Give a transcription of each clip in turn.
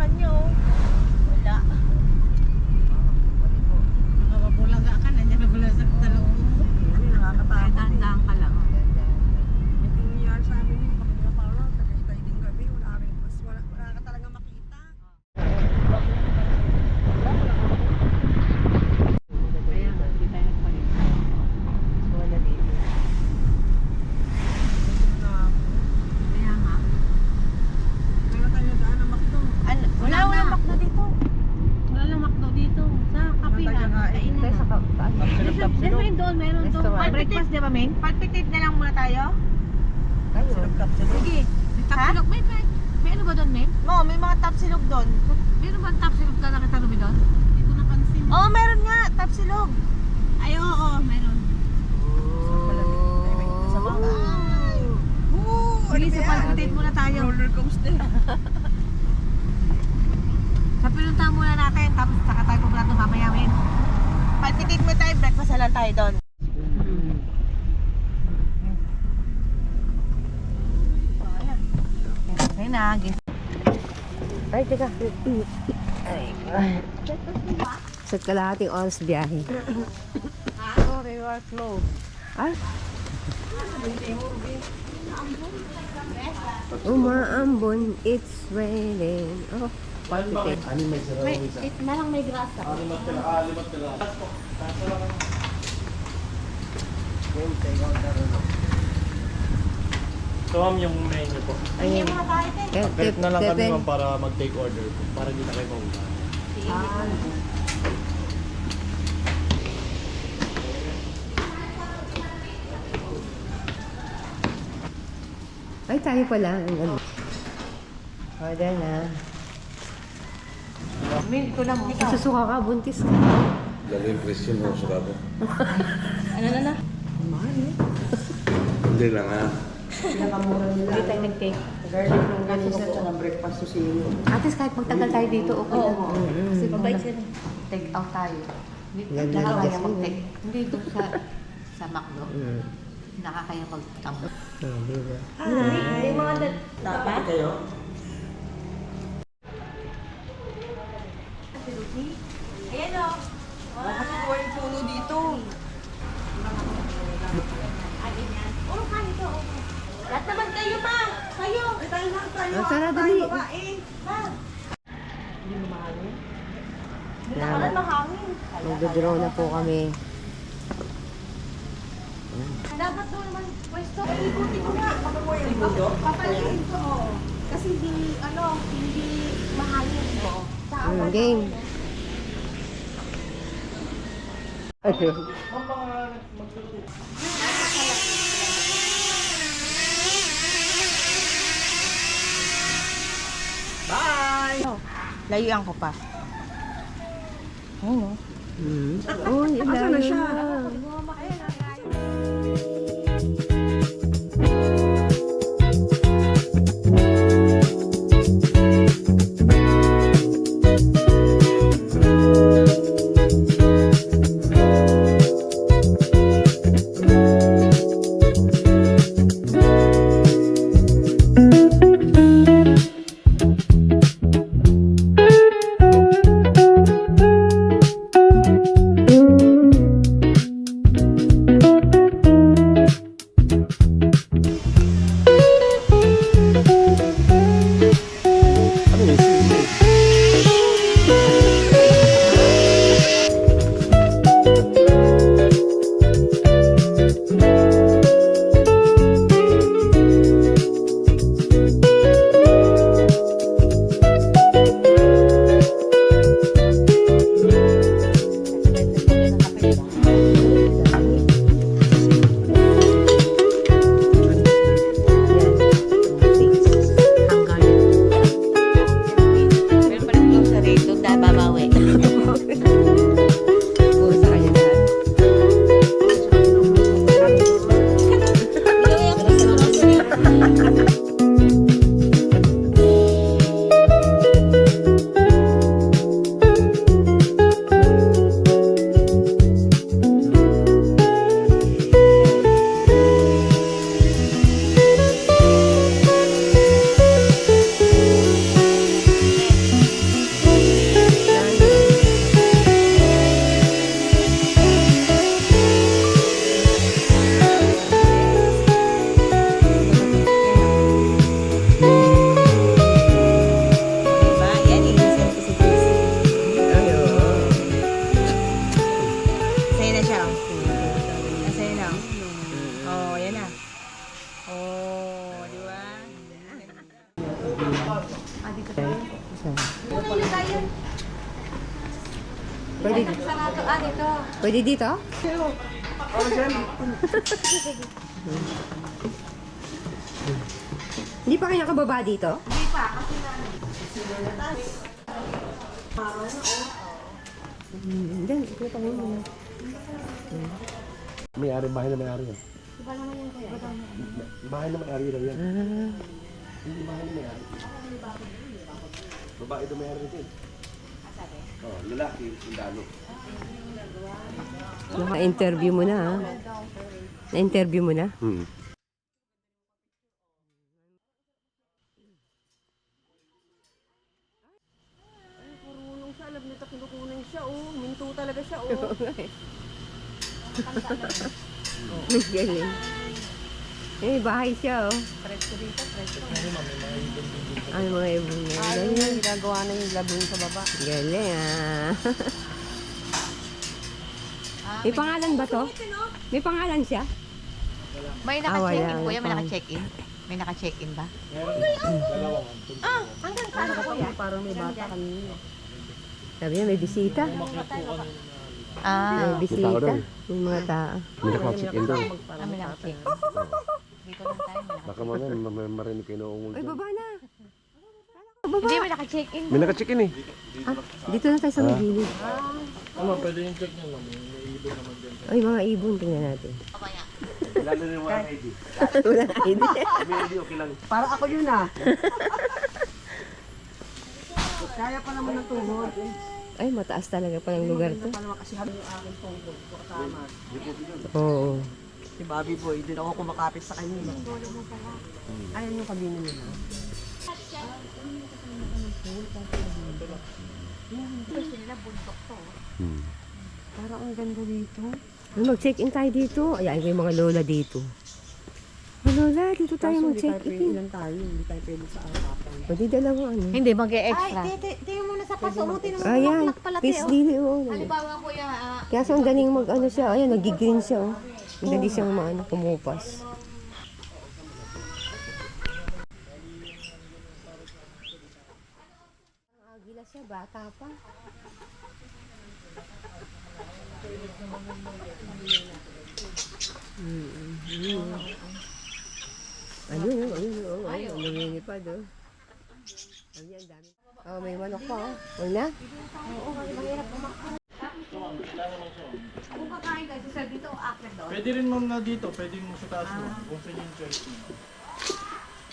bakbakan nyo. Wala. Nakabulaga ka, nandiyan na pala sa talong mo. Hindi, nakakatakot. Tandaan ka lang. Ito yung nangyari sa amin yung pag napala, tagaytay din gabi, wala rin, wala ka talaga makita. Kaya nga, hindi tayo nagpalit. Wala dito. Kaya nga. Kaya tayo daan ng McDo. Walang makdo dito. Wala lang makdo dito. Sa kape Tayo na. kakain. Kainan na. Meron doon, meron doon. Breakfast, di ba, Min? Palpitit na lang muna tayo. Silog-silog. Sige. Tapsilog. May ano ba doon, Min? No, may mga tapsilog doon. Meron ba tapsilog ka nakita mo doon? Hindi ko napansin. Oo, meron nga, tapsilog. Ay, oo, meron. Sa mga. Sige, sa palpitit muna tayo. Roller coaster. Sa pinunta muna natin, tapos saka tayo pumunta doon mamaya, Min. Palpitit mo tayo, breakfast na lang tayo doon. Okay na, Ay, teka. Sa kalahating oras biyahe. sorry, you are closed. Ay. Umaambon, it's raining. Oh, palpitin. Malang may grasa. So ma'am, yung menu po. Ayun. Kahit na lang kami Seven. ma'am para mag-take order po. Para hindi na kayo mauna. Ay, tayo pala. Ang ano. Order na. Min, ito lang. Susuka ka, buntis ka. Lalo yung presyo mo, suka ko. Ano na? Hindi lang ha. Hindi tayo nag-take. ng breakfast to see you. At least kahit magtagal tayo dito, okay lang. Kasi mabait sila. Take out tayo. Hindi Ganda ng nakakaya gas mag-take. mo. Hindi doon sa McDo. Nakakaya mag-tambo. Oh, diba? May mga dapat? Kayo? Ayan o. Kasi buhay yung puno dito. Puro kayo ito. Lahat naman kayo pa. Kayo. Ay, tayo lang tayo. Ah, tara, tayo dali. babae. Hindi na pala mahangin. Mag-draw na po kami. Dapat doon naman pwesto. Ikutin ko nga. Papabuhay yung puno. Papalin ko. Kasi hindi, hindi mahangin ko. Game. Bye! Layuan ko pa. Oh, ilayo Asan na siya? na. siya. Pwede dito. Dito. Pwede dito? Hindi pa kayo nakababa dito? Hindi pa, kasi Hindi, ito mo muna. May-ari, bahay na may-ari yan. Bahay na may-ari daw yan. Hindi bahay na may-ari. Babae daw may-ari din. Oh, lalaki, sundalo. Na-interview mo na, ha? Na-interview mo na? Kurulong siya, alam nito kinukunan siya, oh. Minto talaga siya, oh. Galing. Eh, bahay siya, oh. Ay, mga ibon na. Galing. Ginagawa na yung labing sa baba. Galing, ah. May pangalan ba to? May pangalan siya? May Ah, naka-check-in wala. po yan, may naka-check-in. May naka-check-in ba? Parang may bata kanina. Sabi niya, may bisita. Ah, May bisita. May mga tao. May naka-check-in daw. may naka-check. Dito lang tayo, may naka- Baka mamaya marinig kayo noong Ay, baba na. Hindi, may naka-check-in. May naka-check-in eh. Ah, dito na tayo sa may gilid. Ano, pwede yung check nyo lang. May ibon naman dyan. Ay, mga ibon. Tingnan natin. Lalo na yung mga ID. Wala na idea. May ID, okay lang. Para ako yun, ah. Kaya pa naman ng tuhod. Ay, mataas talaga palang lugar to. Paano kasi yung aking tuhod ko kasama. Oo. Si Bobby Boy, din ako kumakapit sa kanya. Ayun yung kabina nila. Parang ang ganda dito. Ay, mag-check-in tayo dito. Ayan, may mga lola dito. Mga lola, dito tayo Kaso hindi tayo pwede, mag-check-in. ilan tayo, hindi tayo pwede sa arapan. Pwede dalawa, ano. Hindi, mag-e-extra. Tingnan mo na sa paso mo, tingnan mo Ayan, pala peace lily, oh. Halimbawa kuya, Kaya so, ang galing mag-ano siya. Ayan, nag-green siya, oh. Ang dali siyang maano, kumupas. Ang agila siya, bata pa. Ayun, ayun, lumilipad, oh. Ayun, ang dami. Oh, may manok pa, oh. Huwag na? kung kakain ka, sa dito o akit doon. Pwede rin ma'am na dito. Pwede mo sa taas mo. Kung saan yung choice mo.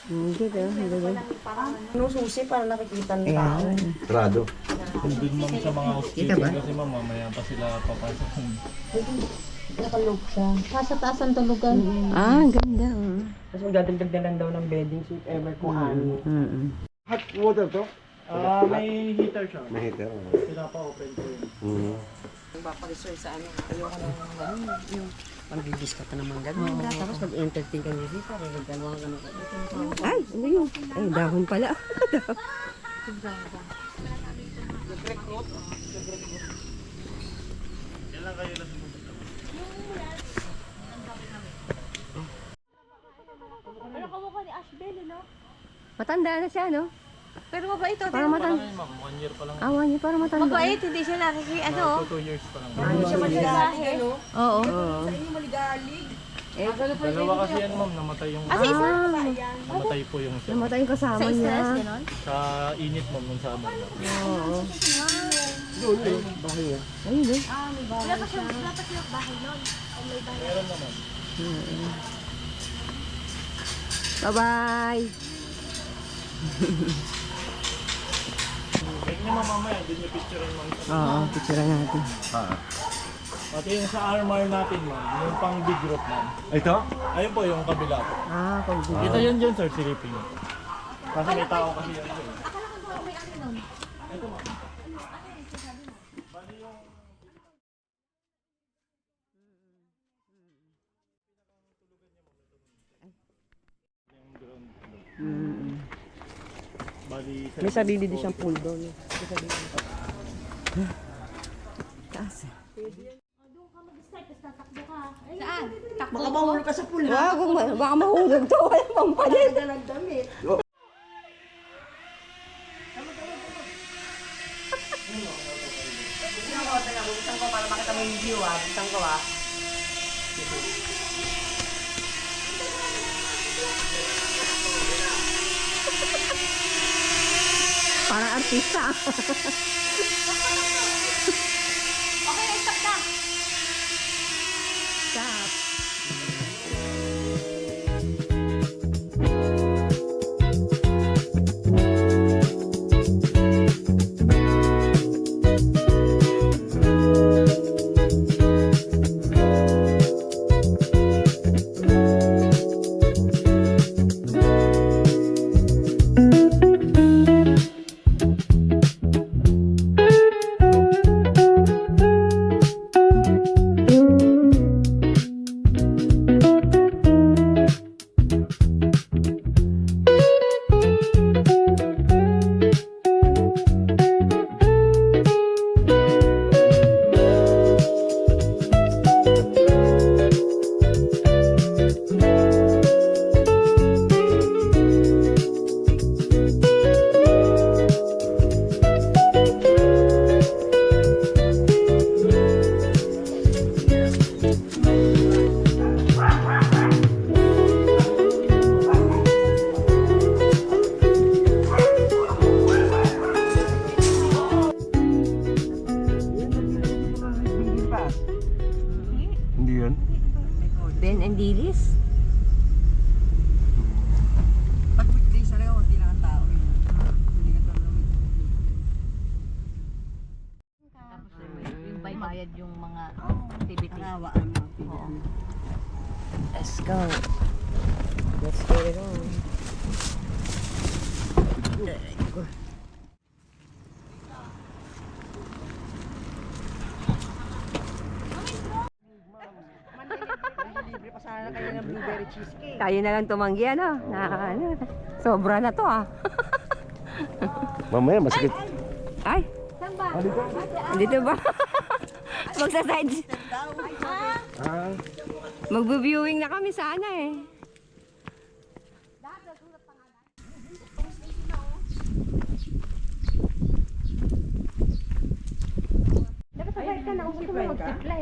Hindi, ang galing. Ano susi para nakikita ng tao. Ayan. Rado. Doon ma'am sa mga Kita ba? housekeeping. Kasi ma'am, mamaya pa sila papasok. Nakalog siya. Nasa taas ang tulugan. Ah, ang ganda, oh. Tapos magdadagdag na lang daw ng bedding so if ever kung ano. Hot water to? May heater siya. May heater. Pinapa-open ko yun. Papareserve sa ano. Ayoko na ng gano'n. Yung pang-bibis ka naman gano'n. Tapos pag-entertain ka niya dito, regalo ka gano'n. Ay, ano yun? Ay, dahon pala. Kailan kayo lang Ano kamukha ni Ashbel, no? Matanda na siya, no? Pero mabait ito. Para matanda. ngayon ma'am. 1 year pa lang. Awan niya, para matanda. Mabait, hindi siya ano. 2 years pa lang. Hindi siya maligalig, ano? Oo. Sa inyo maligalig. Dalawa kasi yan ma'am. Namatay yung... Sa isa? Namatay po yung isa. Namatay yung kasama Sa niya. stress, gano'n? Sa init ma'am nung summer. Oo. Doon eh. Bahay yan. Ayun, no? Wala pa siya bahay nun. O may bahay. Meron naman. Bye-bye! Kaya niya ma'am mamaya. Doon yung picture yung mga isa. Oo, picture natin. Pati yung sa armor natin ma'am. Yung pang big rope ma'am. Ito? Ayun po yung kabila po. Ah, pag Dito yun dyan sir, silipin. Kasi may tao kasi yan sir. Akala ko ba may ano nun? Ito ma'am. Bali, May sarili din siyang pool doon. taas. Doon ka mag-start, tapos tatakbo ka. Saan? Baka mahulog ka sa pool, ha? Wag, baka mahulog to. Wala pang palit. Dalag damit. Buksan ko ah. Parang artista. Okay, stop na. Stop. Hindi yun? Ben and Dilis. Pag weekdays talaga, konti lang ang tao yun. Hindi ka tulong. Yung baybayad yung mga activity. Hawaan mo. Let's go. Let's get it on. Libre pa sana kayo ng blueberry cheesecake. Tayo na lang tumanggi ano. Sobra na to ah. Mamaya masakit. Ay. Dito ba? Magsa-side. Ah, Magbe-viewing na kami sana eh.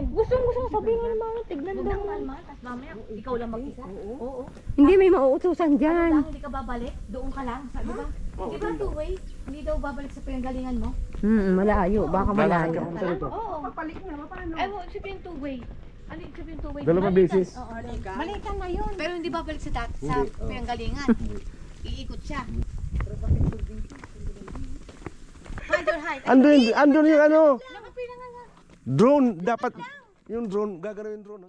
Gusto mo sabihin ng mga tignan daw. Tapos mamaya, ikaw lang mag-isa. Oo. Hindi may mauutusan dyan. Hindi ka babalik, doon ka lang. Di ba? Di ba two-way? Hindi daw babalik sa pinanggalingan mo? Malayo. Baka malayo. Oo. Papalit mo naman, paano? Ay, mo, sabihin two-way. Ano yung sabihin two-way? Dalawang beses. Oo, balikan na yun. Pero hindi babalik sa pinanggalingan. Iikot siya. Find your height. andun yung ano. Drone. Dapat yung drone. Gagawin yung drone.